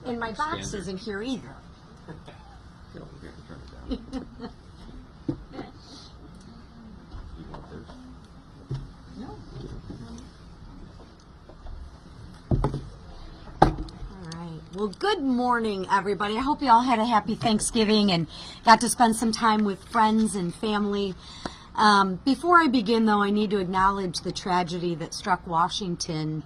And my box isn't here either. Get over here and turn it down. You want first? No. All right. Well, good morning, everybody. I hope you all had a happy Thanksgiving and got to spend some time with friends and family. Before I begin, though, I need to acknowledge the tragedy that struck Washington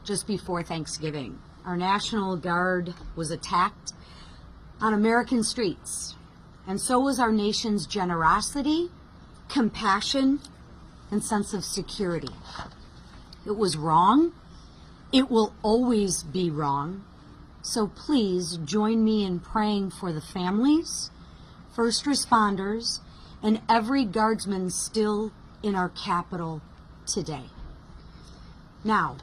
just before Thanksgiving. Our National Guard was attacked on American streets, and so was our nation's generosity, compassion, and sense of security. It was wrong. It will always be wrong. So please join me in praying for the families, first responders, and every guardsman still in our capital today. Now,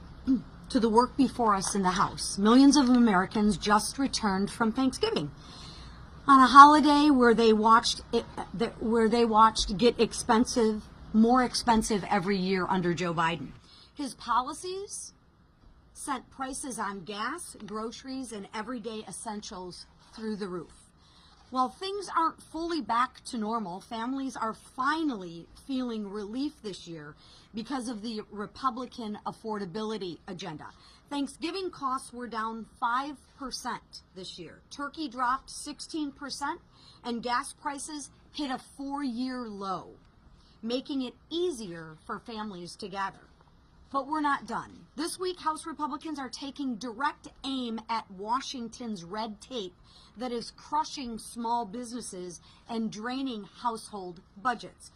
to the work before us in the House. Millions of Americans just returned from Thanksgiving on a holiday where they watched get more expensive every year under Joe Biden. His policies sent prices on gas, groceries, and everyday essentials through the roof. While things aren't fully back to normal, families are finally feeling relief this year because of the Republican affordability agenda. Thanksgiving costs were down 5% this year. Turkey dropped 16%, and gas prices hit a 4-year low, making it easier for families to gather. But we're not done. This week, House Republicans are taking direct aim at Washington's red tape that is crushing small businesses and draining household budgets.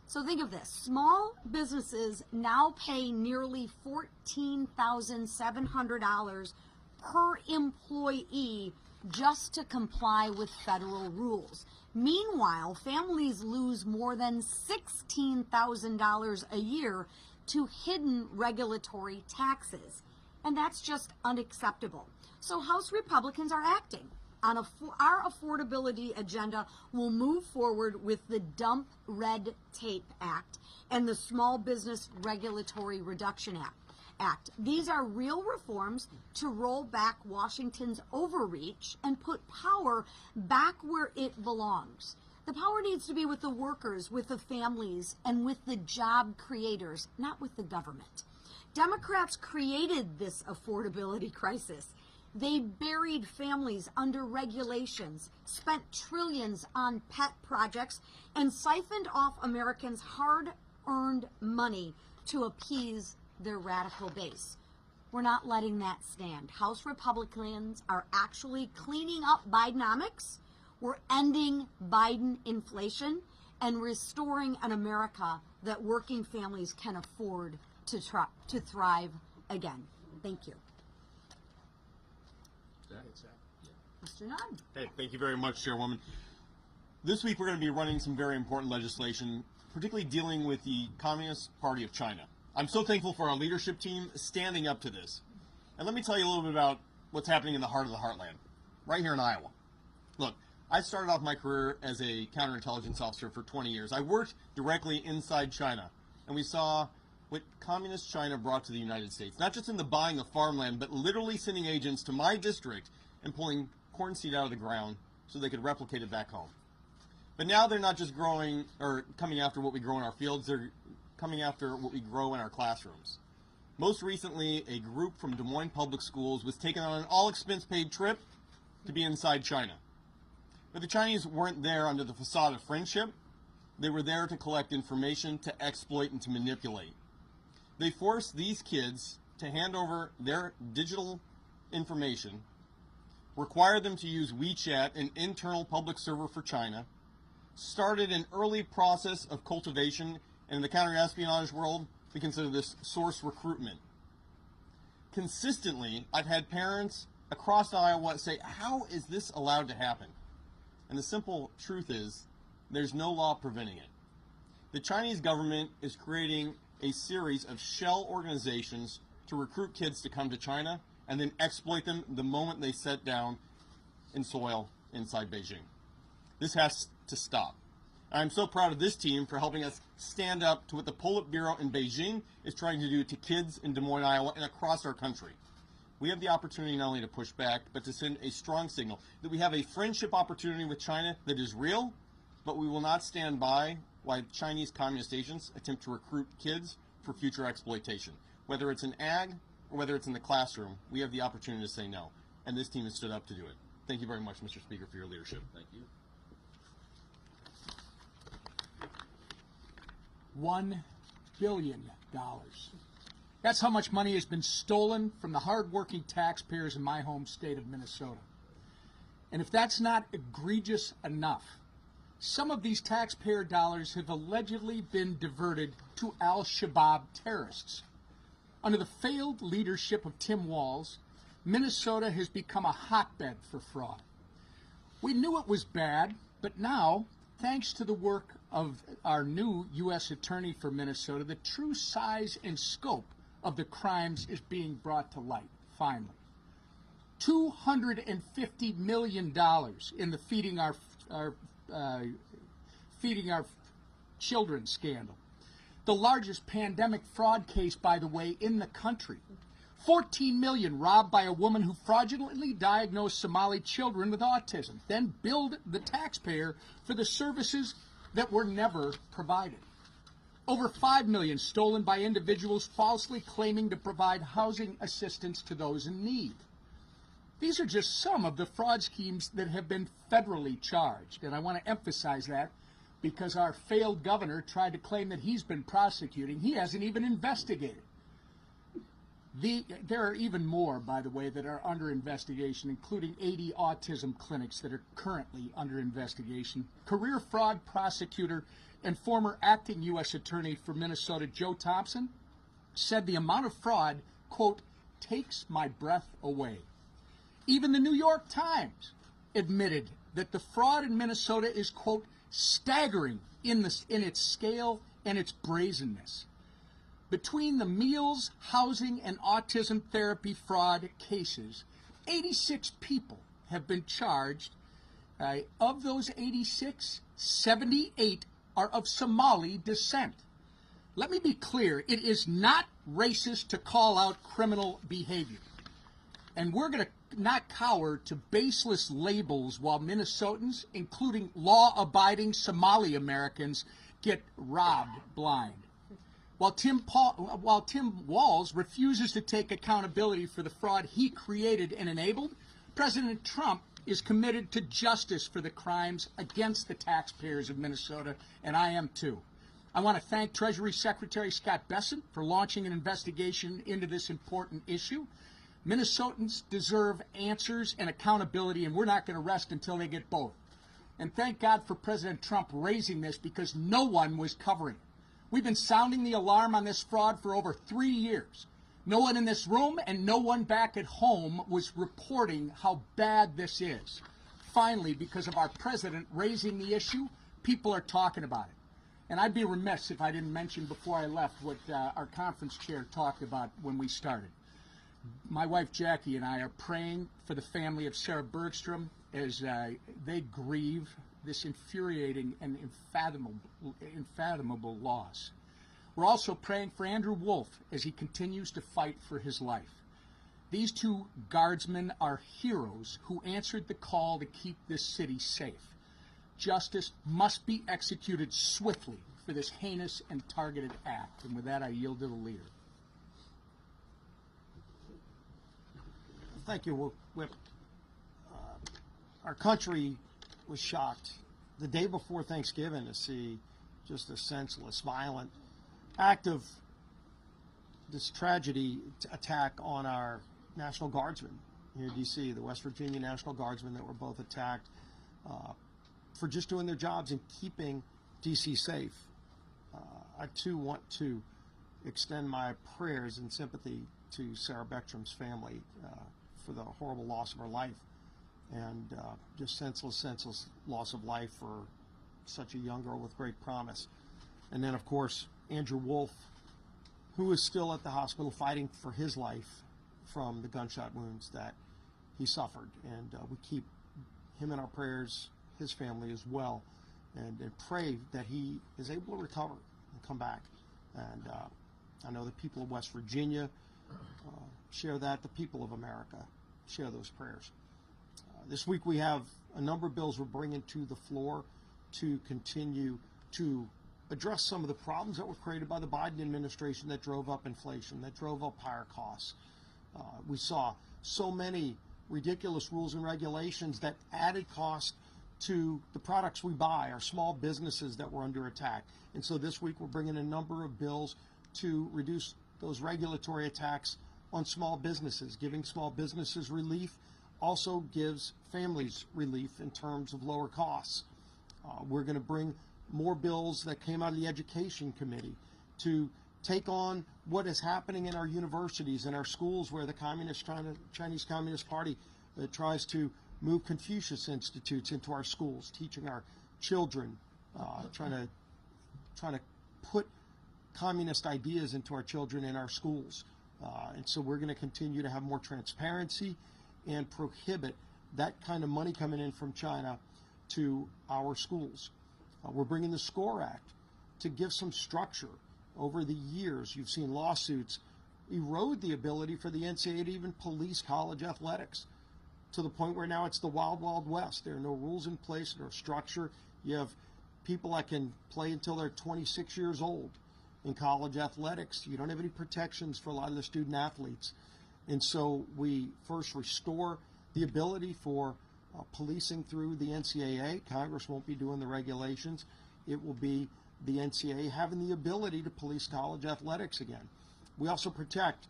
So think of this. Small businesses now pay nearly $14,700 per employee just to comply with federal rules. Meanwhile, families lose more than $16,000 a year to hidden regulatory taxes. And that's just unacceptable. So House Republicans are acting. Our affordability agenda will move forward with the Dump Red Tape Act and the Small Business Regulatory Reduction Act. These are real reforms to roll back Washington's overreach and put power back where it belongs. The power needs to be with the workers, with the families, and with the job creators, not with the government. Democrats created this affordability crisis. They buried families under regulations, spent trillions on pet projects, and siphoned off Americans' hard-earned money to appease their radical base. We're not letting that stand. House Republicans are actually cleaning up Bidenomics. We're ending Biden inflation and restoring an America that working families can afford to thrive again. Thank you. Mr. Nunn. Hey, thank you very much, Chairwoman. This week we're going to be running some very important legislation, particularly dealing with the Communist Party of China. I'm so thankful for our leadership team standing up to this. And let me tell you a little bit about what's happening in the heart of the heartland, right here in Iowa. Look, I started off my career as a counterintelligence officer for 20 years. I worked directly inside China, and we saw what Communist China brought to the United States, not just in the buying of farmland, but literally sending agents to my district and pulling corn seed out of the ground so they could replicate it back home. But now they're not just growing or coming after what we grow in our fields, they're coming after what we grow in our classrooms. Most recently, a group from Des Moines Public Schools was taken on an all-expense-paid trip to be inside China. But the Chinese weren't there under the facade of friendship. They were there to collect information, to exploit, and to manipulate. They forced these kids to hand over their digital information, required them to use WeChat, an internal public server for China, started an early process of cultivation, and in the counterespionage world, we consider this source recruitment. Consistently, I've had parents across Iowa say, how is this allowed to happen? And the simple truth is, there's no law preventing it. The Chinese government is creating a series of shell organizations to recruit kids to come to China and then exploit them the moment they set down in soil inside Beijing. This has to stop. I'm so proud of this team for helping us stand up to what the Politburo in Beijing is trying to do to kids in Des Moines, Iowa, and across our country. we have the opportunity not only to push back, but to send a strong signal that we have a friendship opportunity with China that is real, but we will not stand by while Chinese communist agents attempt to recruit kids for future exploitation. Whether it's in ag or whether it's in the classroom, we have the opportunity to say no, and this team has stood up to do it. Thank you very much, Mr. Speaker, for your leadership. Thank you. $1 billion. That's how much money has been stolen from the hardworking taxpayers in my home state of Minnesota. And if that's not egregious enough, some of these taxpayer dollars have allegedly been diverted to al-Shabaab terrorists. Under the failed leadership of Tim Walz, Minnesota has become a hotbed for fraud. We knew it was bad, but now, thanks to the work of our new U.S. Attorney for Minnesota, the true size and scope of the crimes is being brought to light, finally. $250 million in the feeding our children scandal. The largest pandemic fraud case, by the way, in the country. 14 million robbed by a woman who fraudulently diagnosed Somali children with autism, then billed the taxpayer for the services that were never provided. Over 5 million stolen by individuals falsely claiming to provide housing assistance to those in need. These are just some of the fraud schemes that have been federally charged, and I want to emphasize that because our failed governor tried to claim that he's been prosecuting. He hasn't even investigated. There are even more, by the way, that are under investigation, including 80 autism clinics that are currently under investigation. Career fraud prosecutor and former acting U.S. Attorney for Minnesota, Joe Thompson, said the amount of fraud, quote, takes my breath away. Even the New York Times admitted that the fraud in Minnesota is, quote, staggering in its scale and its brazenness. Between the meals, housing, and autism therapy fraud cases, 86 people have been charged. Of those 86, 78 are of Somali descent. Let me be clear, it is not racist to call out criminal behavior. And we're going to not cower to baseless labels while Minnesotans, including law-abiding Somali Americans, get robbed blind. While Tim Walz refuses to take accountability for the fraud he created and enabled, President Trump is committed to justice for the crimes against the taxpayers of Minnesota, and I am too. I want to thank Treasury Secretary Scott Bessent for launching an investigation into this important issue. Minnesotans deserve answers and accountability, and we're not going to rest until they get both. And thank God for President Trump raising this because no one was covering it. We've been sounding the alarm on this fraud for over 3 years. No one in this room and no one back at home was reporting how bad this is. Finally, because of our president raising the issue, people are talking about it. And I'd be remiss if I didn't mention before I left what our conference chair talked about when we started. My wife Jackie and I are praying for the family of Sarah Bergstrom as they grieve this infuriating and unfathomable loss. We're also praying for Andrew Wolf as he continues to fight for his life. These two guardsmen are heroes who answered the call to keep this city safe. Justice must be executed swiftly for this heinous and targeted act. And with that, I yield to the leader. Thank you, Whip. Our country was shocked the day before Thanksgiving to see just a senseless, violent act of this tragedy attack on our National Guardsmen here in D.C., the West Virginia National Guardsmen that were both attacked for just doing their jobs and keeping D.C. safe. I, too, want to extend my prayers and sympathy to Sarah Bergstrom's family for the horrible loss of her life and just senseless loss of life for such a young girl with great promise. And then, of course, Andrew Wolf, who is still at the hospital fighting for his life from the gunshot wounds that he suffered. And we keep him in our prayers, his family as well, and pray that he is able to recover and come back. And I know the people of West Virginia share that. The people of America share those prayers. This week we have a number of bills we're bringing to the floor to continue to address some of the problems that were created by the Biden administration that drove up inflation, that drove up higher costs. We saw so many ridiculous rules and regulations that added cost to the products we buy, our small businesses that were under attack. And so this week we're bringing a number of bills to reduce those regulatory attacks on small businesses. Giving small businesses relief also gives families relief in terms of lower costs. We're going to bring more bills that came out of the Education Committee to take on what is happening in our universities and our schools, where the Chinese Communist Party tries to move Confucius Institutes into our schools, teaching our children, trying to put communist ideas into our children in our schools. And so we're going to continue to have more transparency and prohibit that kind of money coming in from China to our schools. We're bringing the SCORE Act to give some structure. Over the years, you've seen lawsuits erode the ability for the NCAA to even police college athletics, to the point where now it's the wild, wild west. There are no rules in place, no structure. You have people that can play until they're 26 years old in college athletics. You don't have any protections for a lot of the student athletes. And so we first restore the ability for policing through the NCAA. Congress won't be doing the regulations. It will be the NCAA having the ability to police college athletics again. We also protect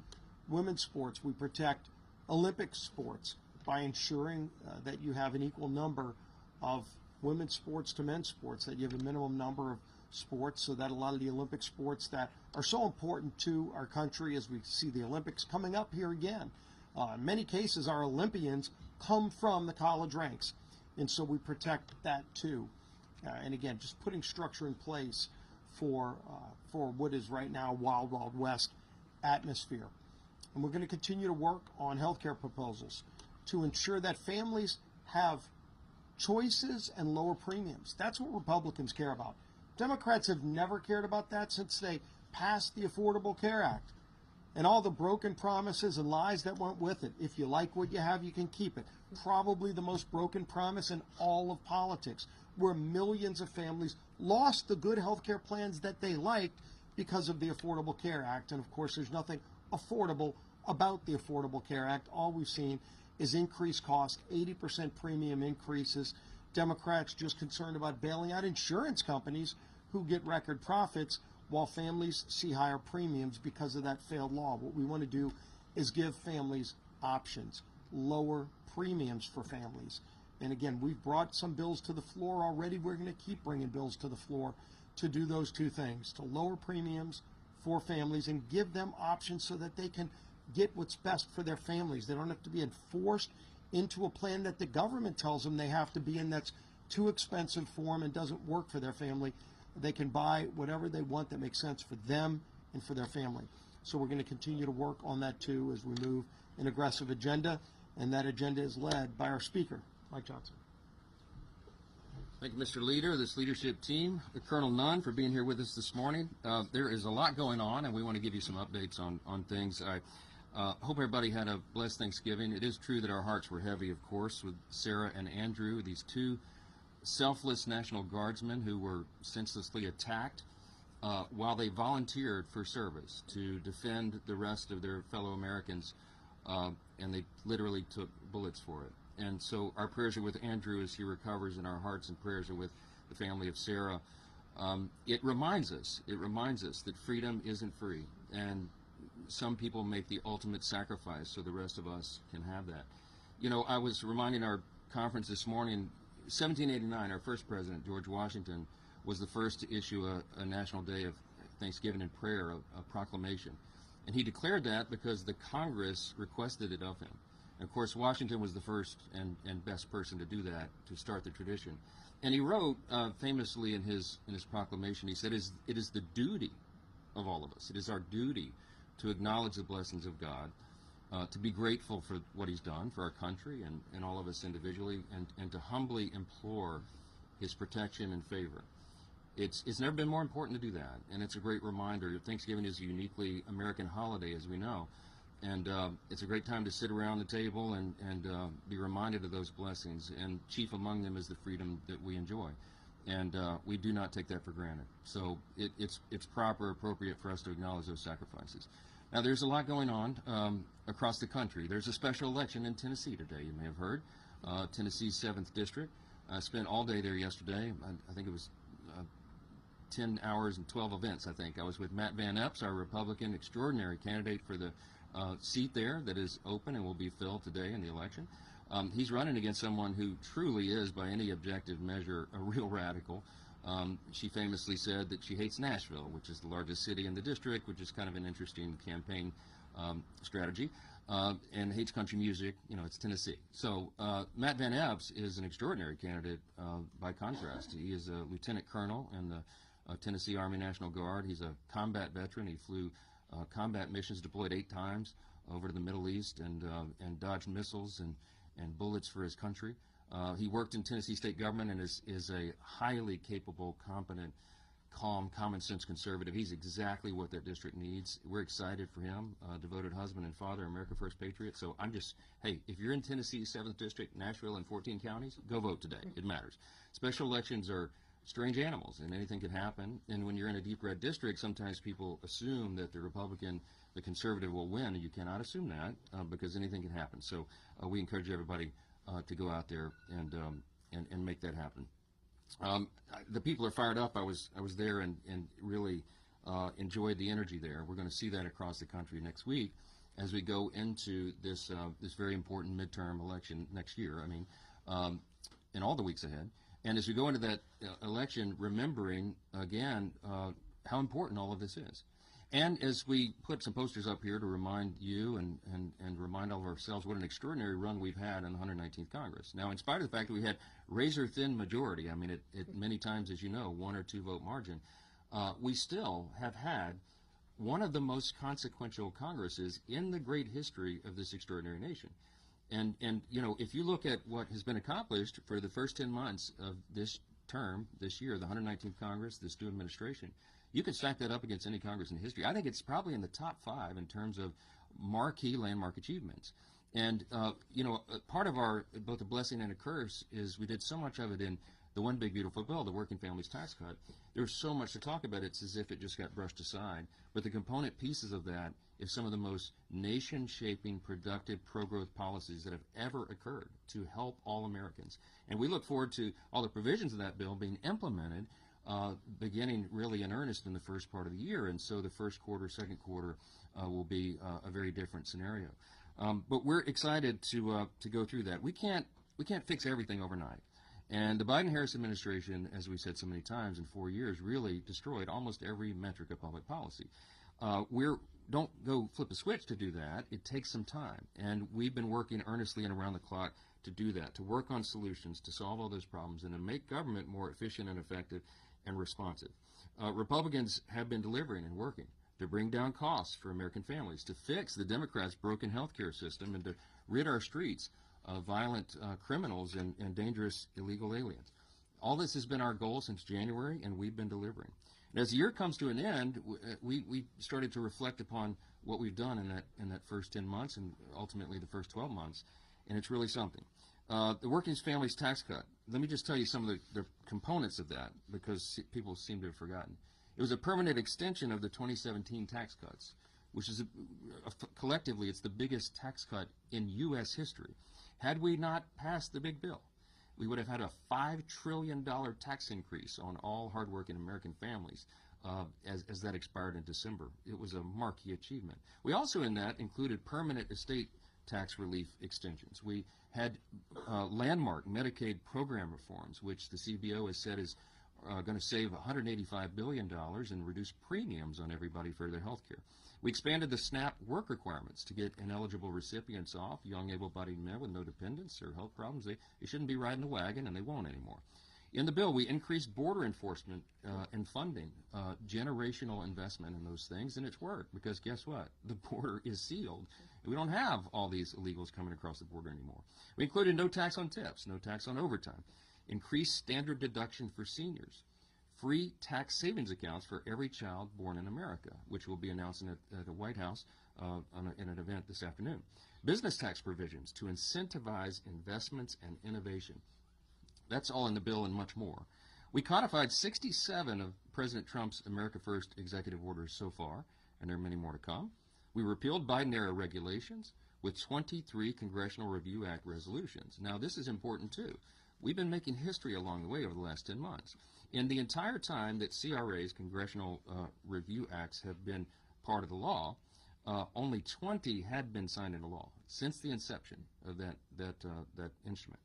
women's sports. We protect Olympic sports by ensuring that you have an equal number of women's sports to men's sports, that you have a minimum number of sports, so that a lot of the Olympic sports that are so important to our country, as we see the Olympics coming up here again. In many cases, our Olympians come from the college ranks, and so we protect that too. And again, just putting structure in place for what is right now wild, wild west atmosphere. And we're going to continue to work on healthcare proposals to ensure that families have choices and lower premiums. That's what Republicans care about. Democrats have never cared about that since they passed the Affordable Care Act and all the broken promises and lies that went with it. If you like what you have, you can keep it. Probably the most broken promise in all of politics, where millions of families lost the good health care plans that they liked because of the Affordable Care Act. And of course, there's nothing affordable about the Affordable Care Act. All we've seen is increased cost, 80% premium increases. Democrats just concerned about bailing out insurance companies who get record profits, while families see higher premiums because of that failed law. What we want to do is give families options, lower premiums for families. And again, we've brought some bills to the floor already. We're going to keep bringing bills to the floor to do those two things, to lower premiums for families and give them options so that they can get what's best for their families. They don't have to be enforced into a plan that the government tells them they have to be in, that's too expensive for them and doesn't work for their family. They can buy whatever they want that makes sense for them and for their family. So we're going to continue to work on that too as we move an aggressive agenda, and that agenda is led by our Speaker, Mike Johnson. Thank you, Mr. Leader, this leadership team, Colonel Nunn, for being here with us this morning. There is a lot going on, and we want to give you some updates on things. I hope everybody had a blessed Thanksgiving. It is true that our hearts were heavy, of course, with Sarah and Andrew, these two selfless National Guardsmen who were senselessly attacked while they volunteered for service to defend the rest of their fellow Americans, and they literally took bullets for it. And so our prayers are with Andrew as he recovers, and our hearts and prayers are with the family of Sarah. It reminds us that freedom isn't free, and some people make the ultimate sacrifice so the rest of us can have that. You know, I was reminding our conference this morning, 1789, our first president, George Washington, was the first to issue a national day of Thanksgiving and prayer, a proclamation. And he declared that because the Congress requested it of him. And of course, Washington was the first and best person to do that, to start the tradition. And he wrote famously in his proclamation, he said, it is the duty of all of us. It is our duty to acknowledge the blessings of God, to be grateful for what he's done for our country and all of us individually, and to humbly implore his protection and favor. It's never been more important to do that, and it's a great reminder. Thanksgiving is a uniquely American holiday, as we know, And it's a great time to sit around the table and be reminded of those blessings. And chief among them is the freedom that we enjoy. And we do not take that for granted. So it's proper, appropriate for us to acknowledge those sacrifices. Now, there's a lot going on across the country. There's a special election in Tennessee today, you may have heard. Tennessee's 7th District. I spent all day there yesterday. I think it was 10 hours and 12 events, I think. I was with Matt Van Epps, our Republican extraordinary candidate for the seat there that is open and will be filled today in the election. He's running against someone who truly is, by any objective measure, a real radical. She famously said that she hates Nashville, which is the largest city in the district, which is kind of an interesting campaign strategy, and hates country music. You know, it's Tennessee. So Matt Van Epps is an extraordinary candidate by contrast. He is a lieutenant colonel in the Tennessee Army National Guard. He's a combat veteran. He flew combat missions, deployed 8 times over to the Middle East and dodged missiles and bullets for his country. He worked in Tennessee state government and is a highly capable, competent, calm, common sense conservative. He's exactly what that district needs. We're excited for him, devoted husband and father, America First patriot. So hey, if you're in Tennessee's 7th District, Nashville, and 14 counties, go vote today. It matters. Special elections are strange animals, and anything can happen. And when you're in a deep red district, sometimes people assume that the Republican, the conservative will win, and you cannot assume that because anything can happen. So we encourage everybody to go out there and make that happen. The people are fired up. I was there and really enjoyed the energy there. We're going to see that across the country next week as we go into this very important midterm election next year. I mean, in all the weeks ahead. And as we go into that election, remembering again how important all of this is. And as we put some posters up here to remind you and remind all of ourselves what an extraordinary run we've had in the 119th Congress. Now, in spite of the fact that we had razor-thin majority, I mean, it many times, as you know, 1 or 2 vote margin, we still have had one of the most consequential Congresses in the great history of this extraordinary nation. And you know, if you look at what has been accomplished for the first 10 months of this term, this year, the 119th Congress, this new administration, you can stack that up against any Congress in history. I think it's probably in the top 5 in terms of marquee landmark achievements. And, you know, part of our, both a blessing and a curse is we did so much of it in the one big beautiful bill, the Working Families Tax Cut. There's so much to talk about. It's as if it just got brushed aside. But the component pieces of that is some of the most nation-shaping, productive, pro-growth policies that have ever occurred to help all Americans. And we look forward to all the provisions of that bill being implemented beginning really in earnest in the first part of the year. And so the first quarter, second quarter will be a very different scenario. But we're excited to go through that. We can't fix everything overnight. And the Biden-Harris administration, as we said so many times, in 4 years really destroyed almost every metric of public policy. Don't go flip a switch to do that. It takes some time. And we've been working earnestly and around the clock to do that, to work on solutions, to solve all those problems, and to make government more efficient and effective and responsive. Republicans have been delivering and working to bring down costs for American families, to fix the Democrats' broken health care system, and to rid our streets of violent criminals and dangerous illegal aliens. All this has been our goal since January, and we've been delivering. And as the year comes to an end, we started to reflect upon what we've done in that first 10 months and ultimately the first 12 months, and it's really something. The Working Families Tax Cut, let me just tell you some of the components of that, because people seem to have forgotten. It was a permanent extension of the 2017 tax cuts, which is collectively it's the biggest tax cut in U.S. history. Had we not passed the big bill, we would have had a $5 trillion tax increase on all hardworking American families as that expired in December. It was a marquee achievement. We also in that included permanent estate tax relief extensions. We had landmark Medicaid program reforms, which the CBO has said is going to save $185 billion and reduce premiums on everybody for their health care. We expanded the SNAP work requirements to get ineligible recipients off, young able-bodied men with no dependents or health problems. They shouldn't be riding the wagon, and they won't anymore. In the bill, we increased border enforcement and funding, generational investment in those things, and it's worked because guess what? The border is sealed. We don't have all these illegals coming across the border anymore. We included no tax on tips, no tax on overtime, increased standard deduction for seniors, free tax savings accounts for every child born in America, which we'll be announcing at the White House in an event this afternoon. Business tax provisions to incentivize investments and innovation. That's all in the bill and much more. We codified 67 of President Trump's America First executive orders so far, and there are many more to come. We repealed Biden-era regulations with 23 Congressional Review Act resolutions. Now, this is important, too. We've been making history along the way over the last 10 months. In the entire time that CRA's, Congressional Review Acts, have been part of the law, only 20 had been signed into law since the inception of that instrument.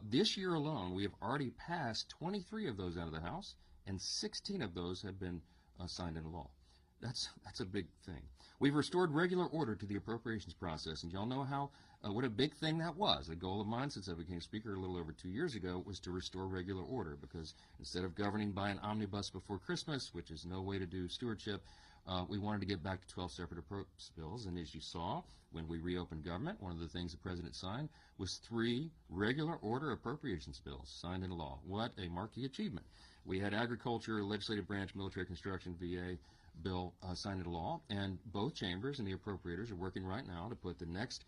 This year alone, we have already passed 23 of those out of the House, and 16 of those have been signed into law. That's a big thing. We've restored regular order to the appropriations process, and y'all know how what a big thing that was. A goal of mine since I became Speaker a little over 2 years ago was to restore regular order, because instead of governing by an omnibus before Christmas, which is no way to do stewardship, we wanted to get back to 12 separate appropriations bills. And as you saw, when we reopened government, one of the things the President signed was 3 regular order appropriations bills signed into law. What a marquee achievement. We had agriculture, legislative branch, military construction, VA bill signed into law, and both chambers and the appropriators are working right now to put the next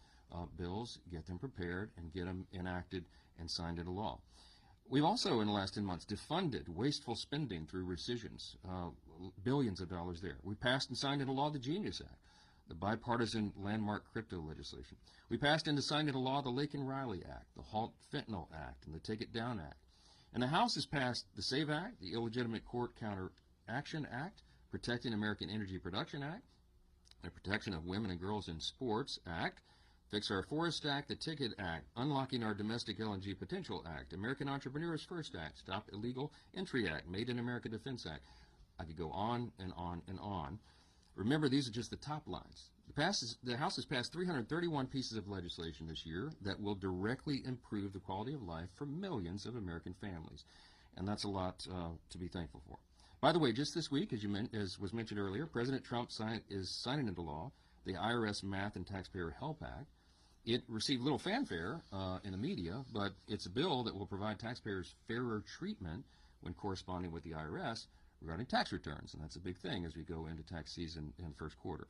bills, get them prepared, and get them enacted and signed into law. We've also, in the last 10 months, defunded wasteful spending through rescissions, billions of dollars there. We passed and signed into law the Genius Act, the bipartisan landmark crypto legislation. We passed and signed into law the Laken-Riley Act, the Halt Fentanyl Act, and the Take It Down Act. And the House has passed the SAVE Act, the Illegitimate Court Counter Action Act, Protecting American Energy Production Act, the Protection of Women and Girls in Sports Act, Fix Our Forest Act, the Ticket Act, Unlocking Our Domestic LNG Potential Act, American Entrepreneurs First Act, Stop Illegal Entry Act, Made in America Defense Act. I could go on and on and on. Remember, these are just the top lines. The House has passed 331 pieces of legislation this year that will directly improve the quality of life for millions of American families. And that's a lot to be thankful for. By the way, just this week, as was mentioned earlier, President Trump is signing into law the IRS Math and Taxpayer Help Act. It received little fanfare in the media, but it's a bill that will provide taxpayers fairer treatment when corresponding with the IRS regarding tax returns, and that's a big thing as we go into tax season in the first quarter.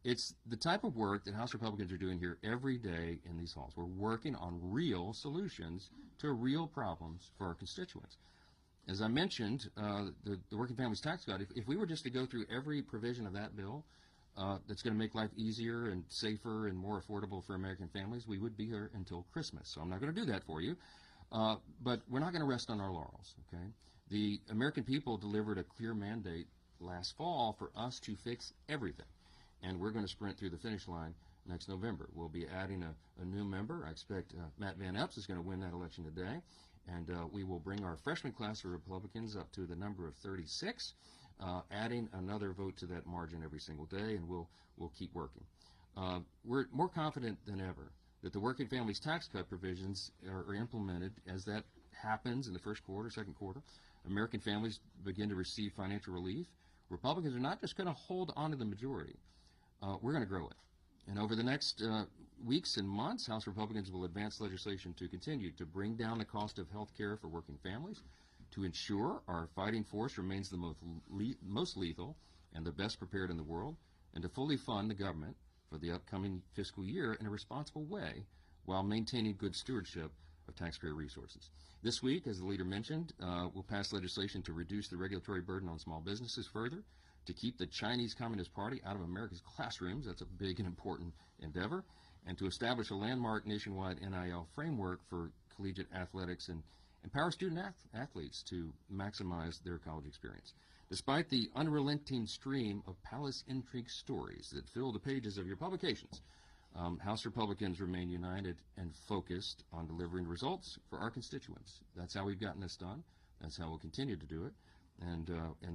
It's the type of work that House Republicans are doing here every day in these halls. We're working on real solutions to real problems for our constituents. As I mentioned, the Working Families Tax Cut, if we were just to go through every provision of that bill that's going to make life easier and safer and more affordable for American families, we would be here until Christmas. So I'm not going to do that for you. But we're not going to rest on our laurels, okay? The American people delivered a clear mandate last fall for us to fix everything. And we're going to sprint through the finish line next November. We'll be adding a new member. I expect Matt Van Epps is going to win that election today. And we will bring our freshman class of Republicans up to the number of 36, adding another vote to that margin every single day, and we'll keep working. We're more confident than ever that the Working Families Tax Cut provisions are implemented. As that happens in the first quarter, second quarter, American families begin to receive financial relief. Republicans are not just going to hold on to the majority. We're going to grow it. And over the next weeks and months, House Republicans will advance legislation to continue to bring down the cost of health care for working families, to ensure our fighting force remains the most lethal and the best prepared in the world, and to fully fund the government for the upcoming fiscal year in a responsible way while maintaining good stewardship of taxpayer resources. This week, as the leader mentioned, we'll pass legislation to reduce the regulatory burden on small businesses further, to keep the Chinese Communist Party out of America's classrooms. That's a big and important endeavor. And to establish a landmark nationwide NIL framework for collegiate athletics and empower student athletes to maximize their college experience. Despite the unrelenting stream of palace intrigue stories that fill the pages of your publications, House Republicans remain united and focused on delivering results for our constituents. That's how we've gotten this done. That's how we'll continue to do it. And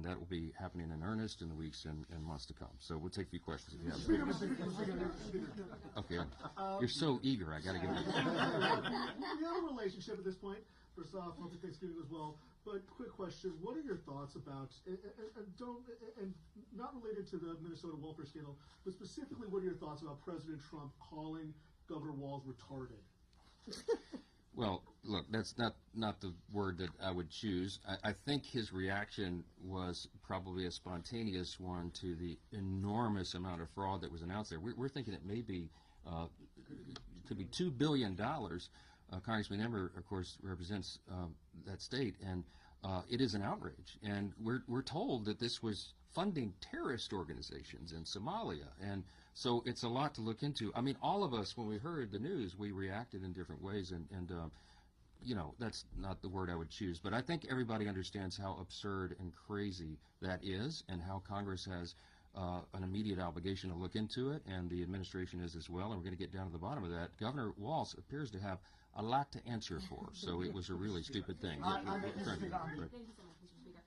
that will be happening in earnest in the weeks and months to come. So we'll take a few questions if you have. Okay, you're so eager. I got to get it. We have a relationship at this point. First off, happy Thanksgiving as well. But quick question: what are your thoughts about and not related to the Minnesota welfare scandal, but specifically, what are your thoughts about President Trump calling Governor Walz retarded? Well, look, that's not the word that I would choose. I think his reaction was probably a spontaneous one to the enormous amount of fraud that was announced there. We're thinking it may be, it could be $2 billion. Congressman Emmer, of course, represents that state, and it is an outrage. And we're told that this was funding terrorist organizations in Somalia, and so it's a lot to look into. I mean, all of us, when we heard the news, we reacted in different ways, and you know, that's not the word I would choose. But I think everybody understands how absurd and crazy that is, and how Congress has an immediate obligation to look into it, and the administration is as well, and we're going to get down to the bottom of that. Governor Walz appears to have a lot to answer for, so it was a really stupid thing. Thank you so much, Mr. Speaker.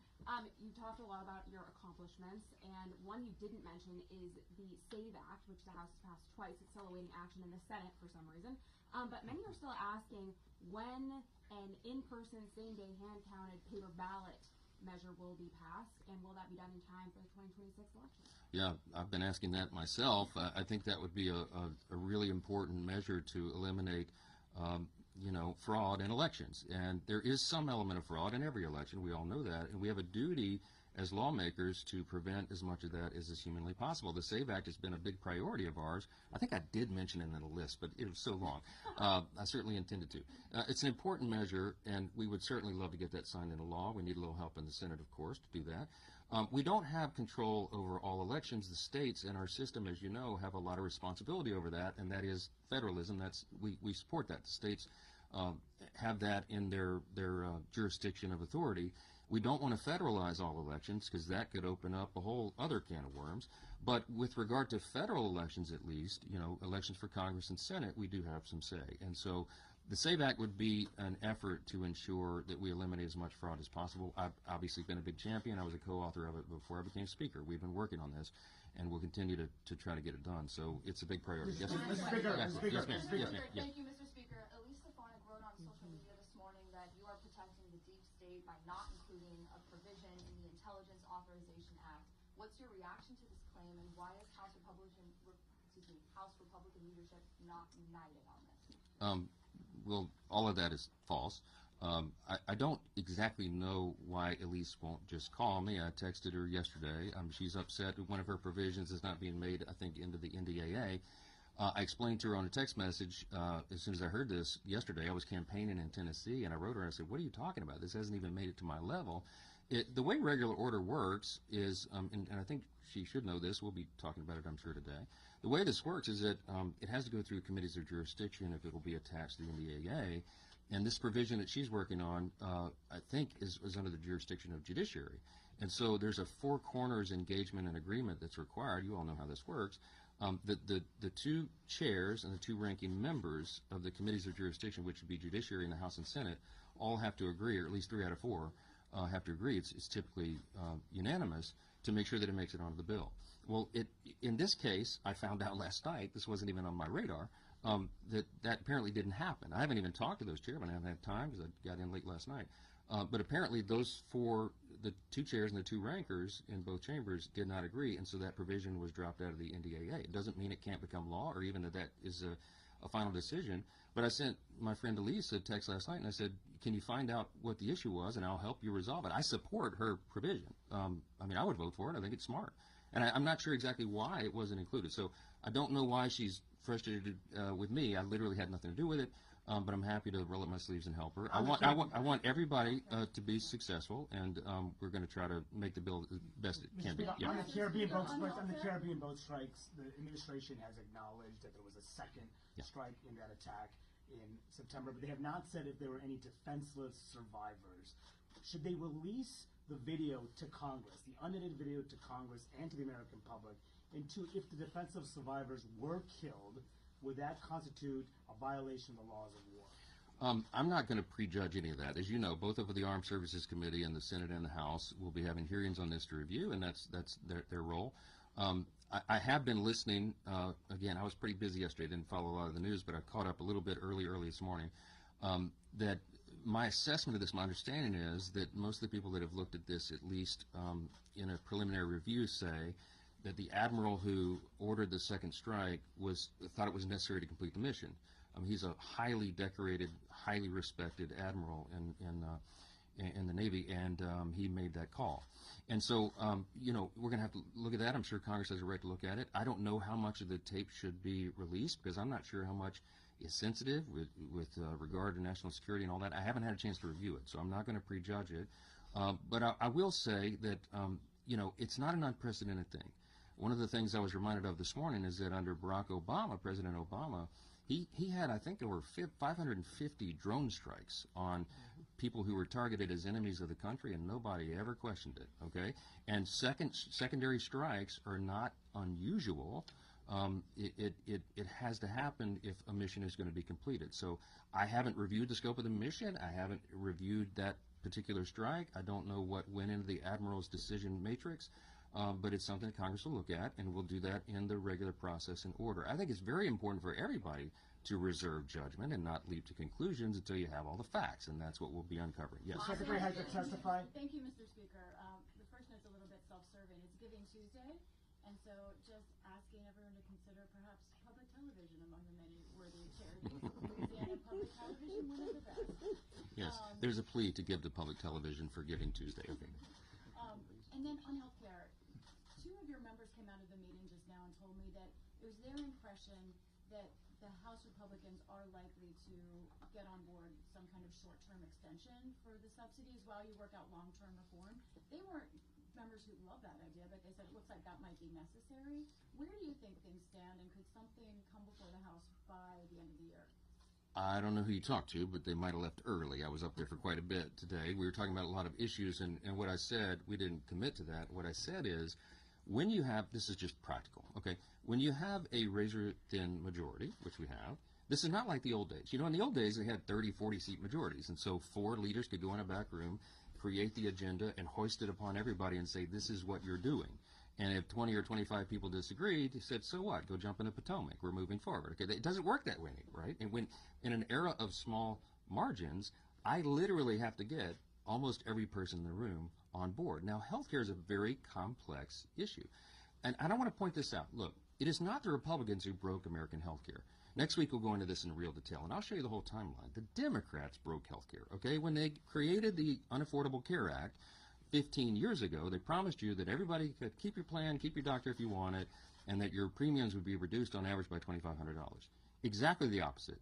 You talked a lot about your accomplishments, and one you didn't mention is the SAVE Act, which the House has passed twice. It's still awaiting action in the Senate for some reason. But many are still asking when an in-person, same-day, hand-counted paper ballot measure will be passed, and will that be done in time for the 2026 election? Yeah, I've been asking that myself. I think that would be a really important measure to eliminate you know, fraud in elections. And there is some element of fraud in every election. We all know that. And we have a duty as lawmakers to prevent as much of that as is humanly possible. The SAVE Act has been a big priority of ours. I think I did mention it in the list, but it was so long. I certainly intended to. It's an important measure, and we would certainly love to get that signed into law. We need a little help in the Senate, of course, to do that. We don't have control over all elections. The states in our system, as you know, have a lot of responsibility over that, and that is federalism. We support that. The states have that in their jurisdiction of authority. We don't want to federalize all elections because that could open up a whole other can of worms. But with regard to federal elections, at least, you know, elections for Congress and Senate, we do have some say. And so the SAVE Act would be an effort to ensure that we eliminate as much fraud as possible. I've obviously been a big champion. I was a co-author of it before I became Speaker. We've been working on this, and we'll continue to try to get it done. So it's a big priority. Yes, ma'am. Yes, Yes, ma'am. Thank you, Mr. Speaker. Elise Stefanik wrote on social media this morning that you are protecting the deep state by not including a provision in the Intelligence Authorization Act. What's your reaction to this claim, and why is House Republican leadership not united on this? Well, all of that is false. I don't exactly know why Elise won't just call me. I texted her yesterday. She's upset that one of her provisions is not being made, I think, into the NDAA. I explained to her on a text message as soon as I heard this yesterday. I was campaigning in Tennessee, and I wrote her and I said, what are you talking about? This hasn't even made it to my level. The way regular order works is, and I think she should know this, we'll be talking about it, I'm sure, today. The way this works is that it has to go through committees of jurisdiction if it will be attached to the NDAA. And this provision that she's working on, I think, is under the jurisdiction of judiciary. And so there's a four corners engagement and agreement that's required. You all know how this works. The two chairs and the two ranking members of the committees of jurisdiction, which would be judiciary and the House and Senate, all have to agree, or at least 3 out of 4 have to agree. It's typically unanimous to make sure that it makes it onto the bill. Well, in this case, I found out last night, this wasn't even on my radar, that apparently didn't happen. I haven't even talked to those chairmen. I haven't had time because I got in late last night. But apparently those four, the two chairs and the two rankers in both chambers did not agree, and so that provision was dropped out of the NDAA. It doesn't mean it can't become law or even that is a final decision. But I sent my friend Elise a text last night, and I said, can you find out what the issue was, and I'll help you resolve it. I support her provision. I mean, I would vote for it. I think it's smart. And I'm not sure exactly why it wasn't included. So I don't know why she's frustrated with me. I literally had nothing to do with it. But I'm happy to roll up my sleeves and help her. I want everybody to be successful, and we're going to try to make the bill the best it can be. On the Caribbean boat strikes, the administration has acknowledged that there was a second strike in that attack in September, but they have not said if there were any defenseless survivors. Should they release the video to Congress, the unedited video to Congress and to the American public, into if the defenseless survivors were killed, would that constitute a violation of the laws of war? I'm not going to prejudge any of that. As you know, both of the Armed Services Committee and the Senate and the House will be having hearings on this to review, and that's their role. I have been listening. Again, I was pretty busy yesterday, didn't follow a lot of the news, but I caught up a little bit early this morning. That my assessment of this, my understanding is that most of the people that have looked at this, at least in a preliminary review, say that the admiral who ordered the second strike thought it was necessary to complete the mission. He's a highly decorated, highly respected admiral in the Navy, and he made that call. And so, we're going to have to look at that. I'm sure Congress has a right to look at it. I don't know how much of the tape should be released because I'm not sure how much is sensitive with regard to national security and all that. I haven't had a chance to review it, so I'm not going to prejudge it. But I will say that, it's not an unprecedented thing. One of the things I was reminded of this morning is that under Barack Obama, President Obama, he had, I think, over 550 drone strikes on people who were targeted as enemies of the country, and nobody ever questioned it, okay? And secondary strikes are not unusual. It has to happen if a mission is going to be completed. So I haven't reviewed the scope of the mission. I haven't reviewed that particular strike. I don't know what went into the Admiral's decision matrix. But it's something that Congress will look at, and we'll do that in the regular process and order. I think it's very important for everybody to reserve judgment and not leap to conclusions until you have all the facts, and that's what we'll be uncovering. Yes. The Secretary has to testify. Thank you, Mr. Speaker. The first note's a little bit self-serving. It's Giving Tuesday, and so just asking everyone to consider perhaps public television among the many worthy charities. Louisiana Public Television, one of the best. Yes, there's a plea to give to public television for Giving Tuesday. Okay. And then on healthcare, two of your members came out of the meeting just now and told me that it was their impression that the House Republicans are likely to get on board some kind of short-term extension for the subsidies while you work out long-term reform. They weren't members who love that idea, but they said it looks like that might be necessary. Where do you think things stand, and could something come before the House by the end of the year? I don't know who you talked to, but they might have left early. I was up there for quite a bit today. We were talking about a lot of issues, and what I said, we didn't commit to that. What I said is, when you have, this is just practical, okay? When you have a razor-thin majority, which we have, this is not like the old days. In the old days, they had 30, 40-seat majorities, and so 4 leaders could go in a back room, create the agenda, and hoist it upon everybody and say, this is what you're doing. And if 20 or 25 people disagreed, he said, so what? Go jump in the Potomac. We're moving forward. Okay, it doesn't work that way, right? And when in an era of small margins, I literally have to get almost every person in the room on board. Now, healthcare is a very complex issue. And I don't want to point this out. Look, it is not the Republicans who broke American healthcare. Next week, we'll go into this in real detail, and I'll show you the whole timeline. The Democrats broke healthcare, okay? When they created the Unaffordable Care Act, 15 years ago, they promised you that everybody could keep your plan, keep your doctor if you want it, and that your premiums would be reduced on average by $2,500. Exactly the opposite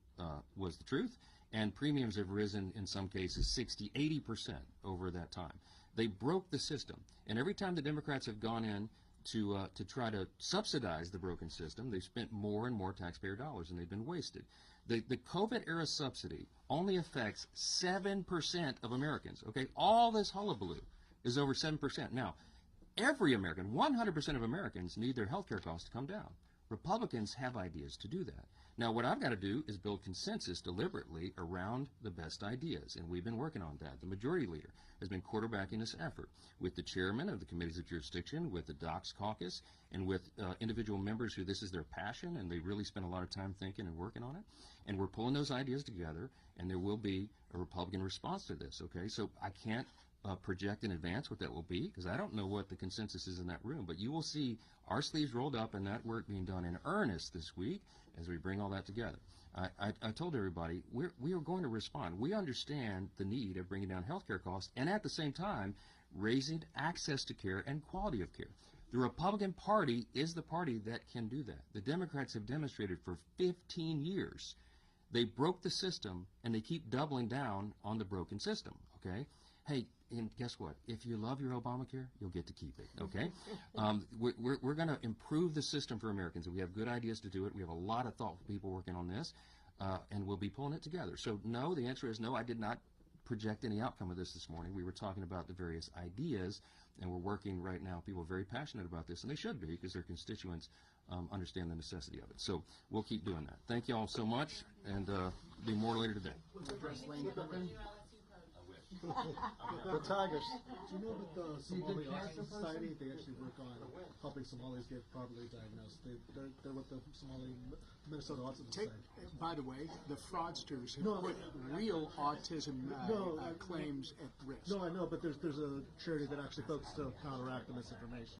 was the truth, and premiums have risen in some cases 60, 80% over that time. They broke the system, and every time the Democrats have gone in to try to subsidize the broken system, they've spent more and more taxpayer dollars, and they've been wasted. The COVID-era subsidy only affects 7% of Americans, okay? All this hullabaloo is over 7%. Now, every American, 100% of Americans need their health care costs to come down. Republicans have ideas to do that. Now, what I've got to do is build consensus deliberately around the best ideas, and we've been working on that. The majority leader has been quarterbacking this effort with the chairman of the committees of jurisdiction, with the Docs Caucus, and with individual members who this is their passion, and they really spend a lot of time thinking and working on it. And we're pulling those ideas together, and there will be a Republican response to this, okay? So I can't project in advance what that will be, because I don't know what the consensus is in that room, but you will see our sleeves rolled up and that work being done in earnest this week as we bring all that together. I told everybody we are going to respond. We understand the need of bringing down health care costs and at the same time raising access to care and quality of care. The Republican Party is the party that can do that. The Democrats have demonstrated for 15 years they broke the system and they keep doubling down on the broken system, okay? Hey, and guess what? If you love your Obamacare, you'll get to keep it, okay? We're going to improve the system for Americans, and we have good ideas to do it. We have a lot of thoughtful people working on this, and we'll be pulling it together. So no, the answer is no, I did not project any outcome of this morning. We were talking about the various ideas, and we're working right now. People are very passionate about this, and they should be, because their constituents understand the necessity of it. So we'll keep doing that. Thank you all so much, and be more later today. The Tigers. Do you know that the Somali Autism Society, they actually work on helping Somalis get properly diagnosed? They're with the Somali Minnesota Autism Society. By the way, the fraudsters have put real autism claims at risk. No, I know, but there's a charity that actually focuses to counteract the misinformation.